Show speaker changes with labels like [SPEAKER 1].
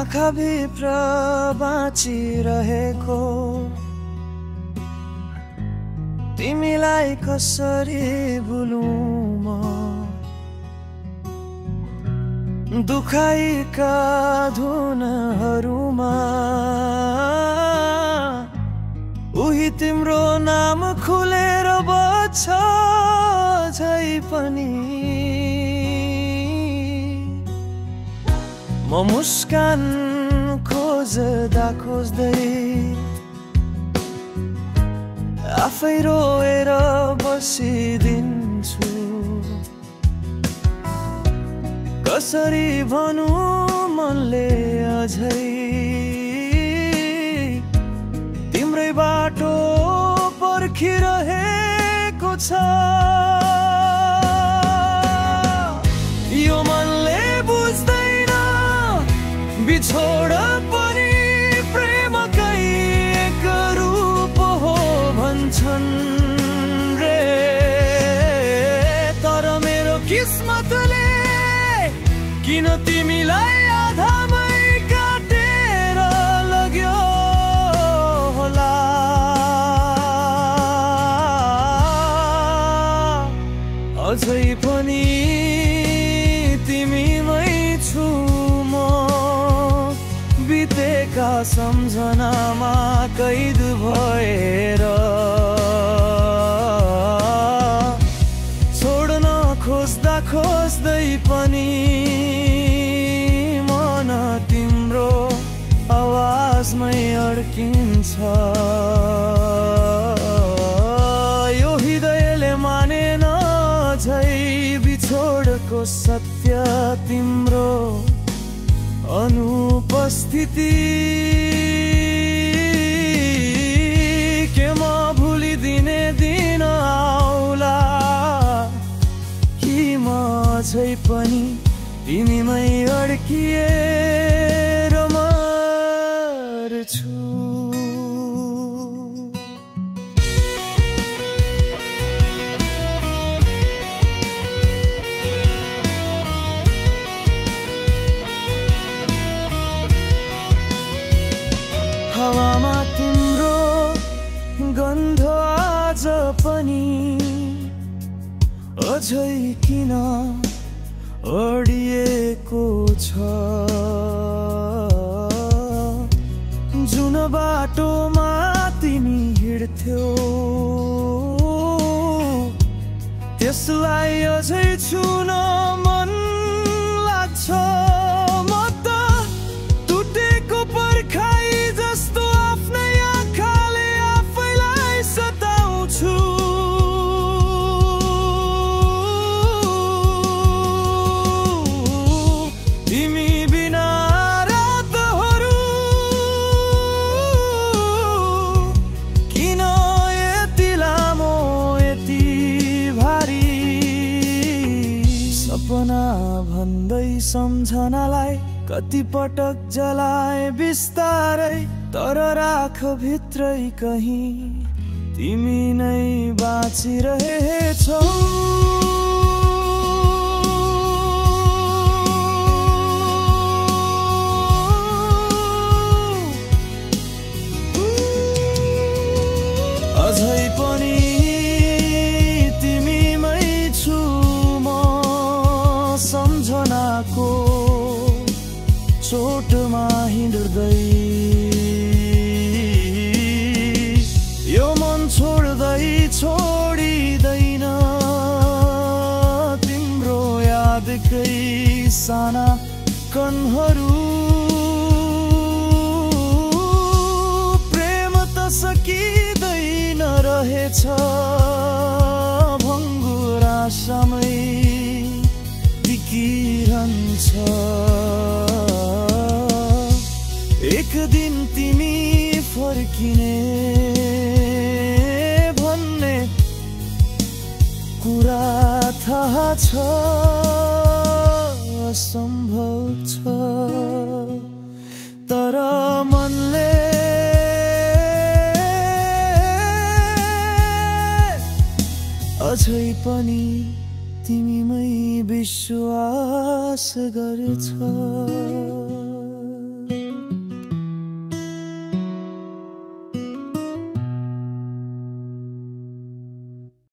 [SPEAKER 1] आँखाभित्र बाँचिरहेको तिमीलाई कसरी भुलूं म दुखाइका धुनहरूमा उही तिम्रो नाम खुलेर बज्छ झै पनि म मुस्कान खोज्दा खोज्दै आफै रोएर बसिदिन्छु कसरी भनौं मनले अझै तिम्रै बाटो पर्खिरहेको छ यो मनले बुझ्दैन बिछोड पनि प्रेमकै एक रूप हो भन्छन् रे तर मेरो किस्मतले किन तिमीलाई आधामै काटेर लग्यो होला अझै पनि तिमीमै छु म बितेका सम्झनामा कैद भएर छोड्न खोज्दा खोज्दै पनि मन तिम्रो आवाजमै अड्किन्छ यो हृदयले मानेन झै बिछोडको सत्य तिम्रो अनुपस्थिति के म भुलिदिने दिन आउला कि म अझै पनि तिमीमै अड्किएर मर्छु हावामा तिम्रो गन्ध आज पनि अझै किन अडिएको छ जुन बाटोमा तिमी हिँड्थ्यौ त्यसलाई अझै छुन मन लाग्छ म त टुटेको पर्खाइ जस्तो आफ्नै आँखाले आफैलाई सताउँछु तिमी बिना रातहरू किन यति लामो यति भारी सपना भन्दै सम्झनालाई कति पटक जलाए बिस्तारै तर राख भित्रै कहीं तिमी नै बाँचिरहेछौ अझै पनि तिमीमै छु म सम्झनाको चोटमा हिँड्दै यो मन छोड्दै छोडिँदैन तिम्रो यादकै साना कणहरू प्रेम त सकिँदैन रहेछ भङ्गुर आशामै टिकिरहन्छ एक दिन तिमी फर्किने भन्ने कुरा थाहा छ असम्भव छ तर मनले अझै पनि तिमीमै विश्वास गर्छ।